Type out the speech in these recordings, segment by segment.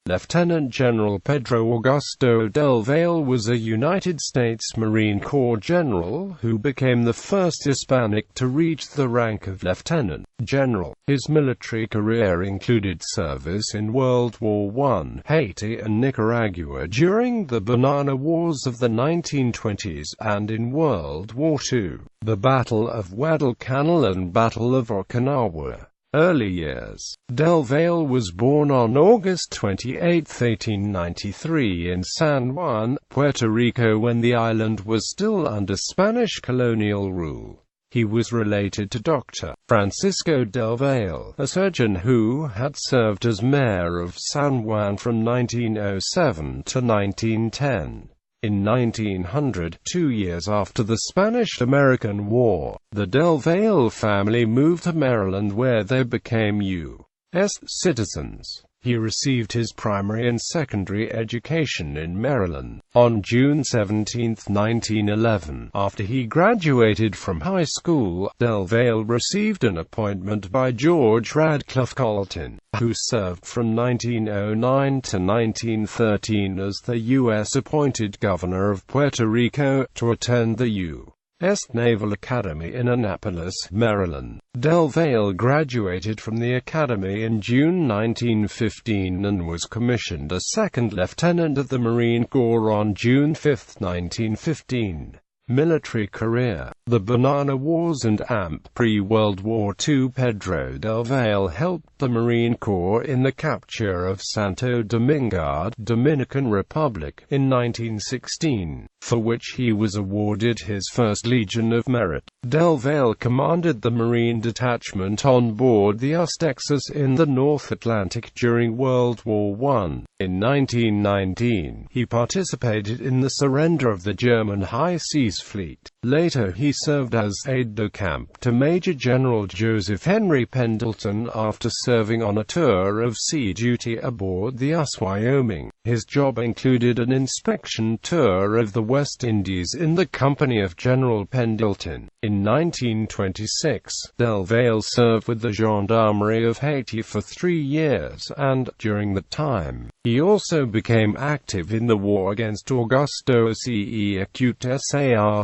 Lieutenant General Pedro Augusto del Valle was a United States Marine Corps general who became the first Hispanic to reach the rank of lieutenant general. His military career included service in World War I, Haiti and Nicaragua during the Banana Wars of the 1920s, and in World War II, the Battle of Guadalcanal and Battle of Okinawa. Early years. Del Valle was born on August 28, 1893 in San Juan, Puerto Rico, when the island was still under Spanish colonial rule. He was related to Dr. Francisco del Valle, a surgeon who had served as mayor of San Juan from 1907 to 1910. In 1900, 2 years after the Spanish-American War, the Del Valle family moved to Maryland, where they became U.S. citizens. He received his primary and secondary education in Maryland. On June 17, 1911, after he graduated from high school, Del Valle received an appointment by George Radcliffe Colton, who served from 1909 to 1913 as the U.S. appointed governor of Puerto Rico, to attend the U.S. Naval Academy in Annapolis, Maryland. Del Valle graduated from the academy in June 1915 and was commissioned a second lieutenant of the Marine Corps on June 5, 1915. Military career. The Banana Wars and AMP. Pre-World War II, Pedro del Valle helped the Marine Corps in the capture of Santo Domingo, Dominican Republic, in 1916, for which he was awarded his first Legion of Merit. Del Valle commanded the Marine detachment on board the Texas in the North Atlantic during World War I. In 1919, he participated in the surrender of the German High Seas Fleet. Later he served as aide-de-camp to Major General Joseph Henry Pendleton after serving on a tour of sea duty aboard the Wyoming. His job included an inspection tour of the West Indies in the company of General Pendleton. In 1926, Del Valle served with the Gendarmerie of Haiti for 3 years, and, during that time, he also became active in the war against Augusto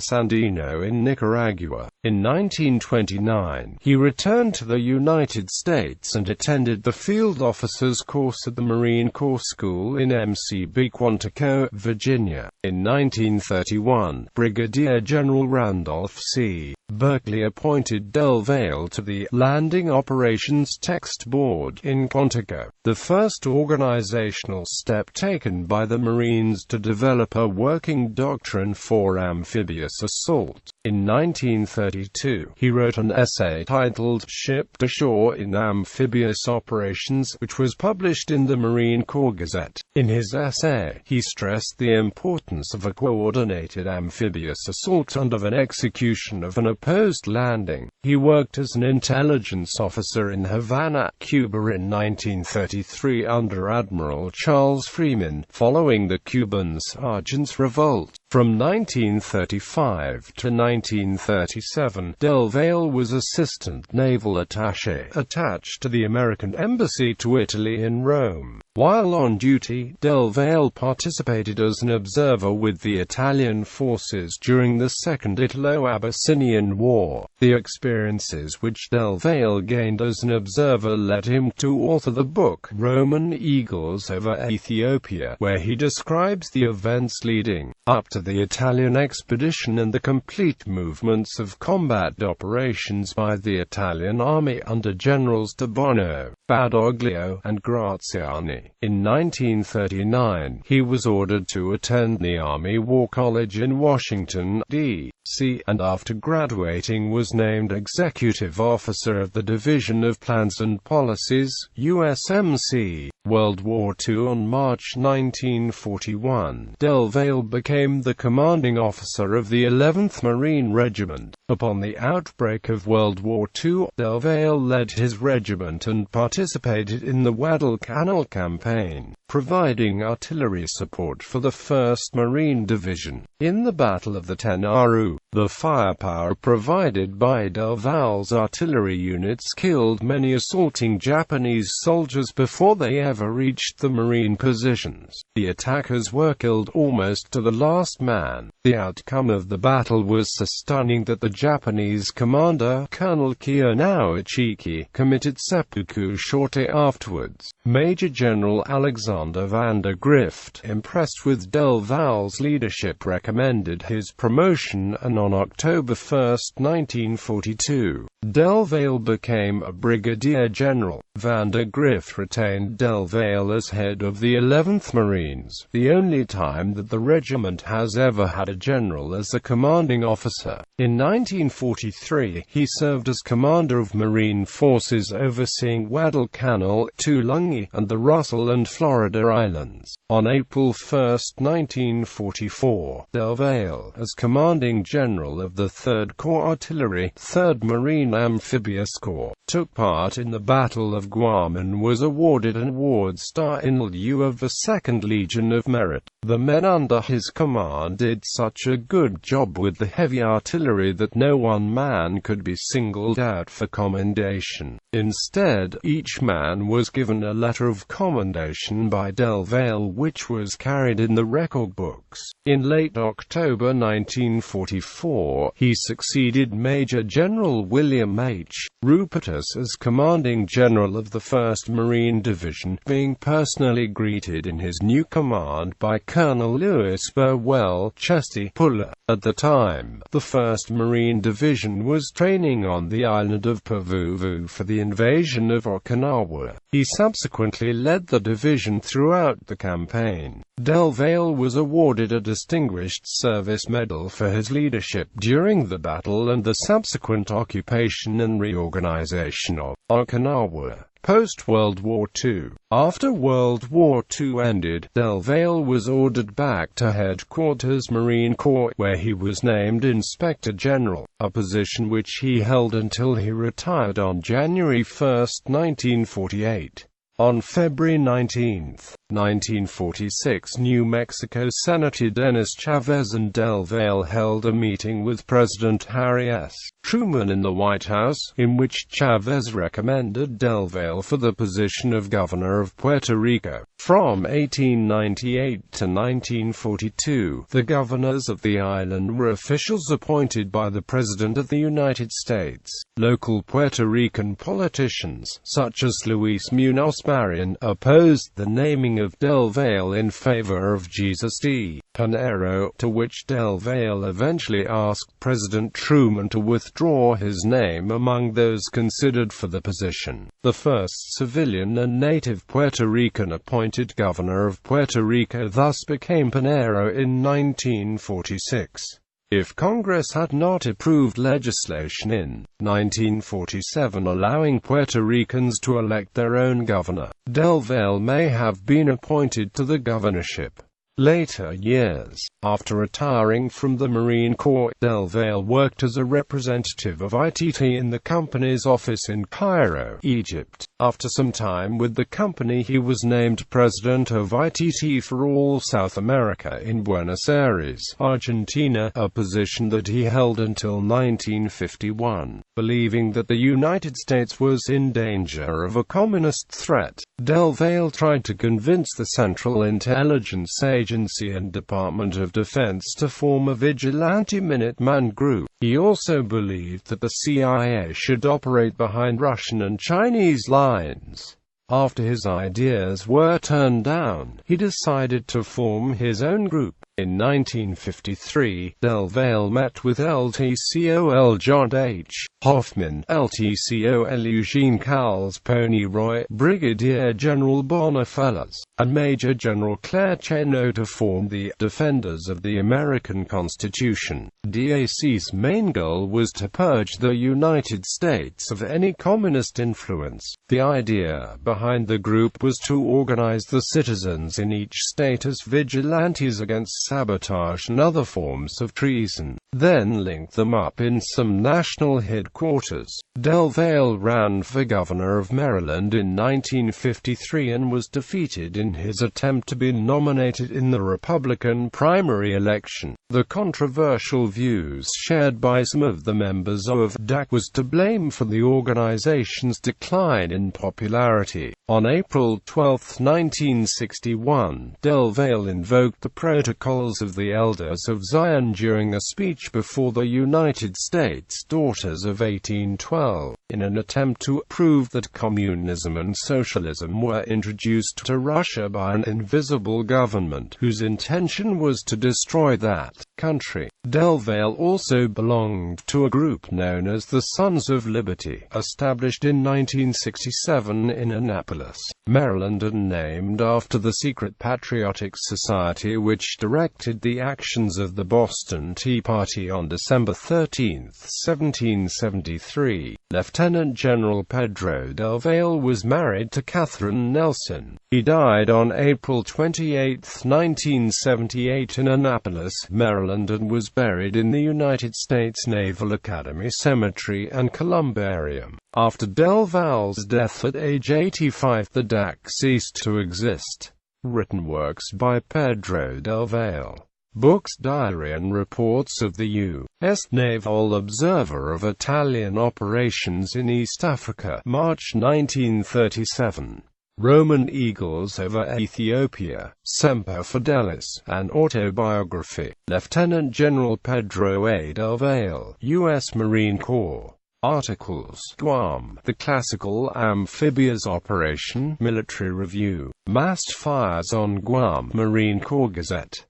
Sandino in Nicaragua. In 1929, he returned to the United States and attended the Field Officers Course at the Marine Corps School in MCB Quantico, Virginia. In 1931, Brigadier General Randolph C. Berkeley appointed Del Valle to the Landing Operations Text Board in Quantico, the first organizational step taken by the Marines to develop a working doctrine for amphibious assault. In 1932, he wrote an essay titled "Ship to Shore in Amphibious Operations," which was published in the Marine Corps Gazette. In his essay, he stressed the importance of a coordinated amphibious assault under an execution of an opposed landing. He worked as an intelligence officer in Havana, Cuba in 1933 under Admiral Charles Freeman, following the Cuban Sergeants' Revolt. From 1935 to 1937, Del Valle was Assistant Naval Attaché, attached to the American Embassy to Italy in Rome. While on duty, Del Valle participated as an observer with the Italian forces during the Second Italo-Abyssinian War. The experiences which Del Valle gained as an observer led him to author the book Roman Eagles over Ethiopia, where he describes the events leading up to the Italian expedition and the complete movements of combat operations by the Italian army under Generals de Bono, Badoglio, and Graziani. In 1939, he was ordered to attend the Army War College in Washington, D.C., and after graduating was named Executive Officer of the Division of Plans and Policies, USMC. World War II. On March 1941, Del Valle became the commanding officer of the 11th Marine Regiment. Upon the outbreak of World War II, Del Valle led his regiment and participated in the Guadalcanal campaign. providing artillery support for the 1st Marine Division. In the Battle of the Tenaru, the firepower provided by Del Valle's artillery units killed many assaulting Japanese soldiers before they ever reached the Marine positions. The attackers were killed almost to the last man. The outcome of the battle was so stunning that the Japanese commander, Colonel Kiyonouchiki, committed seppuku shortly afterwards. Major General Alexander Vandergrift, impressed with Del Valle's leadership, recommended his promotion, and on October 1, 1942, Del Valle became a brigadier general. Vandergrift retained Del Valle as head of the 11th Marines, the only time that the regiment has ever had a general as a commanding officer. In 1943, he served as commander of Marine forces overseeing Guadalcanal, Tulungi, and the Russell and Florida Islands. On April 1, 1944, Del Valle, as commanding general of the 3rd Corps Artillery, 3rd Marine Amphibious Corps, took part in the Battle of Guam and was awarded an Award Star in lieu of the 2nd Legion of Merit. The men under his command did such a good job with the heavy artillery that no one man could be singled out for commendation. Instead, each man was given a letter of commendation by Del Valle, which was carried in the record books. In late October 1944, he succeeded Major General William H. Rupertus as commanding general of the 1st Marine Division, being personally greeted in his new command by Colonel Louis Burwell Chesty Puller. At the time, the 1st Marine Division was training on the island of Pavuvu for the invasion of Okinawa. He subsequently led the division throughout the campaign. Del Valle was awarded a Distinguished Service Medal for his leadership during the battle and the subsequent occupation and reorganization of Okinawa. Post-World War II. After World War II ended, Del Valle was ordered back to Headquarters Marine Corps, where he was named Inspector General, a position which he held until he retired on January 1, 1948. On February 19, 1946, New Mexico Senator Dennis Chavez and Del Valle held a meeting with President Harry S. Truman in the White House, in which Chavez recommended Del Valle for the position of governor of Puerto Rico. From 1898 to 1942, the governors of the island were officials appointed by the President of the United States. Local Puerto Rican politicians, such as Luis Munoz Marin, opposed the naming of Del Valle in favor of Jesus D. Pinheiro, to which Del Valle eventually asked President Truman to withdraw his name among those considered for the position. The first civilian and native Puerto Rican appointed governor of Puerto Rico thus became Pinheiro in 1946. If Congress had not approved legislation in 1947 allowing Puerto Ricans to elect their own governor, Del Valle may have been appointed to the governorship. Later years, after retiring from the Marine Corps, Del Valle worked as a representative of ITT in the company's office in Cairo, Egypt. After some time with the company, he was named president of ITT for all South America in Buenos Aires, Argentina, a position that he held until 1951. Believing that the United States was in danger of a communist threat, Del Valle tried to convince the Central Intelligence Agency and Department of Defense to form a vigilante Minuteman group. He also believed that the CIA should operate behind Russian and Chinese lines. After his ideas were turned down, he decided to form his own group. In 1953, Del Valle met with LTCOL John H. Hoffman, LTCOL Eugene Cowles Ponyroy, Brigadier General Boniface, and Major General Claire Chennault to form the Defenders of the American Constitution. DAC's main goal was to purge the United States of any communist influence. The idea behind the group was to organize the citizens in each state as vigilantes against sabotage and other forms of treason, then linked them up in some national headquarters. Del Valle ran for governor of Maryland in 1953 and was defeated in his attempt to be nominated in the Republican primary election. The controversial views shared by some of the members of DAC was to blame for the organization's decline in popularity. On April 12, 1961, Del Valle invoked the Protocols of the Elders of Zion during a speech before the United States Daughters of 1812, in an attempt to prove that communism and socialism were introduced to Russia by an invisible government whose intention was to destroy that country. Del Valle also belonged to a group known as the Sons of Liberty, established in 1967 in Annapolis, Maryland, and named after the secret patriotic society which directed the actions of the Boston Tea Party on December 13, 1773. Lieutenant General Pedro del Valle was married to Catherine Nelson. He died on April 28, 1978 in Annapolis, Maryland, and was buried in the United States Naval Academy Cemetery and Columbarium. After Del Valle's death at age 85, the DAC ceased to exist. Written works by Pedro del Valle. Books, diary and reports of the U.S. Naval Observer of Italian Operations in East Africa, March 1937. Roman Eagles over Ethiopia, Semper Fidelis, an autobiography. Lieutenant General Pedro A. del Valle, U.S. Marine Corps. Articles. Guam, The Classical Amphibious Operation, Military Review. Massed Fires on Guam, Marine Corps Gazette.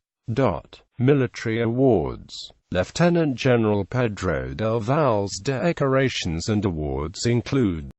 Military Awards. Lieutenant General Pedro del Valle's decorations and awards include